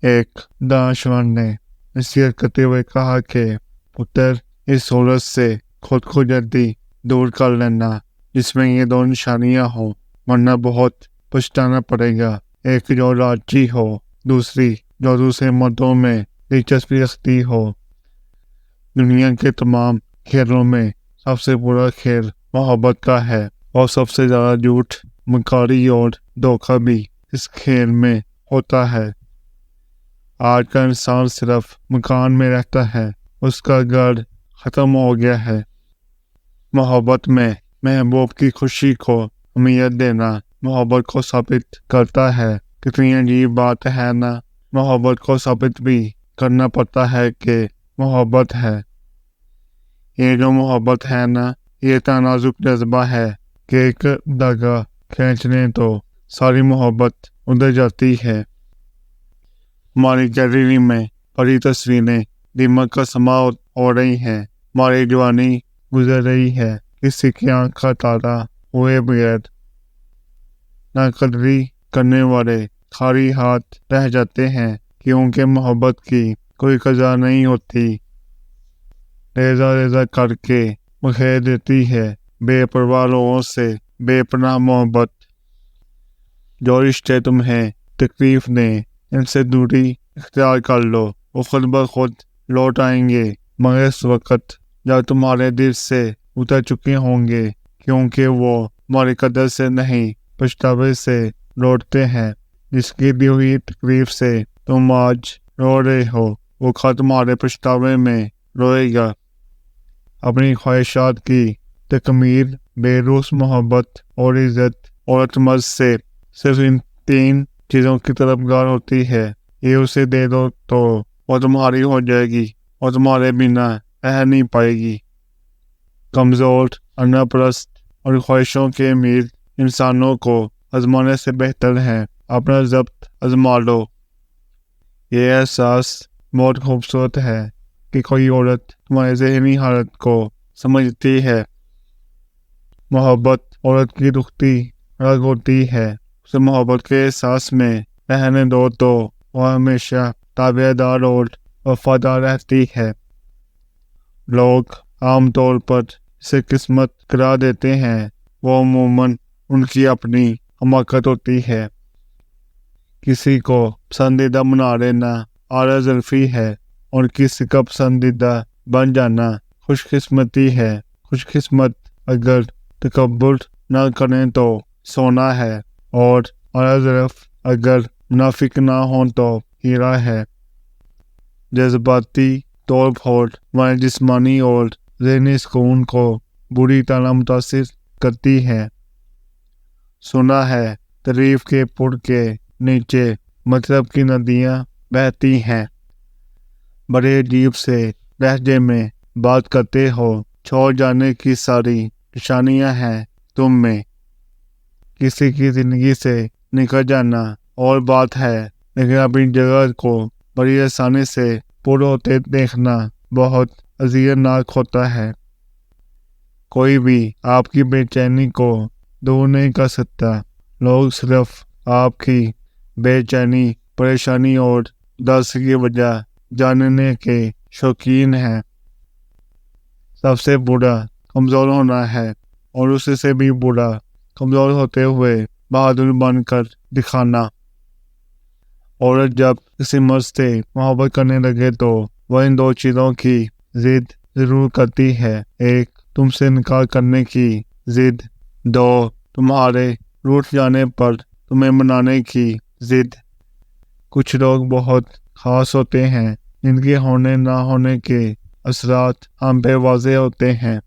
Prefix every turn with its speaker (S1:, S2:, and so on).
S1: ایک دانشور نے نصیحت کرتے ہوئے کہا کہ پتر، اس صورت سے خود کو جلدی دور کر لینا جس میں یہ دو نشانیاں ہوں، ورنہ بہت پچھتانا پڑے گا۔ ایک جو لالچی ہو، دوسری جو دوسرے مردوں میں دلچسپی رکھتی ہو۔ دنیا کے تمام کھیلوں میں سب سے برا کھیل محبت کا ہے، اور سب سے زیادہ جھوٹ، مکاری اور دھوکہ بھی اس کھیل میں ہوتا ہے۔ آج کا انسان صرف مکان میں رہتا ہے، اس کا گھر ختم ہو گیا ہے۔ محبت میں محبوب کی خوشی کو اہمیت دینا محبت کو ثابت کرتا ہے۔ کتنی عجیب بات ہے نا، محبت کو ثابت بھی کرنا پڑتا ہے کہ محبت ہے۔ یہ جو محبت ہے نا، یہ اتنا نازک جذبہ ہے کہ ایک دھاگا کھینچ لیں تو ساری محبت ادھر جاتی ہے۔ ہماری گیلری میں بڑی تصویریں دماغ کا سما ہو رہی ہیں، ہماری جوانی گزر رہی ہے، کسی کی آنکھ کا تارا ہوئے بغیر۔ نہ قدری کرنے والے خالی ہاتھ رہ جاتے ہیں، کیونکہ محبت کی کوئی قضا نہیں ہوتی، ریزہ ریزہ کر کے بکھیر دیتی ہے بے پرواہ لوگوں سے بے پناہ محبت۔ جو رشتے تمہیں تکلیف دیں، ان سے دوری اختیار کر لو، وہ خود بخود لوٹ آئیں گے، مگر اس وقت جب تمہارے دل سے اتر چکے ہوں گے، کیونکہ وہ تمہاری قدر سے نہیں، پچھتاوے سے لوٹتے ہیں۔ جس کی دی ہوئی تکلیف سے تم آج رو رہے ہو، وہ کل تمہارے پچھتاوے میں روئے گا۔ اپنی خواہشات کی تکمیل، بے روس محبت اور عزت عورت مرد سے صرف ان تین چیزوں کی طلبگار ہوتی ہے۔ یہ اسے دے دو تو وہ تمہاری ہو جائے گی اور تمہارے بنا رہ نہیں پائے گی۔ کمزور، انا پرست اور خواہشوں کے امیر انسانوں کو آزمانے سے بہتر ہے اپنا ضبط آزما لو۔ یہ احساس بہت خوبصورت ہے کہ کوئی عورت تمہاری ذہنی حالت کو سمجھتی ہے۔ محبت عورت کی دکھتی رگ ہوتی ہے، اسے محبت کے احساس میں رہنے دو تو وہ ہمیشہ تابع دار اور وفادار رہتی ہے۔ لوگ عام طور پر اسے قسمت قرار دیتے ہیں، وہ عموماً ان کی اپنی حماقت ہوتی ہے۔ کسی کو پسندیدہ بنا لینا اعلیٰ ظرفی ہے، اور کسی کا پسندیدہ بن جانا خوش قسمتی ہے۔ خوش قسمت اگر تکبر نہ کریں تو سونا ہے، اور اعلیٰ ظرف اگر منافق نہ ہوں تو ہیرا ہے۔ جذباتی توڑ پھوڑ ہمارے جسمانی اور ذہنی سکون کو بری طرح متاثر کرتی ہے۔ سنا ہے تعریف کے پل کے نیچے مطلب کی ندیاں بہتی ہیں۔ بڑے عجیب سے لہجے میں بات کرتے ہو، چھوڑ جانے کی ساری نشانیاں ہیں تم میں۔ کسی کی زندگی سے نکل جانا اور بات ہے، لیکن اپنی جگہ کو بڑی آسانی سے پر ہوتے دیکھنا بہت اذیت ناک ہوتا ہے۔ کوئی بھی آپ کی بے چینی کو دور نہیں کر سکتا، لوگ صرف آپ کی بے چینی، پریشانی اور درد کی وجہ جاننے کے شوقین ہیں۔ سب سے برا کمزور ہونا ہے، اور اس سے بھی برا کمزور ہوتے ہوئے بہادر بن کر دکھانا۔ عورت جب کسی مرد سے محبت کرنے لگے تو وہ ان دو چیزوں کی ضد ضرور کرتی ہے۔ ایک، تم سے انکار کرنے کی ضد، دو، تمہارے روٹھ جانے پر تمہیں منانے کی ضد۔ کچھ لوگ بہت خاص ہوتے ہیں، ان کے ہونے نہ ہونے کے اثرات ہم پہ واضح ہوتے ہیں۔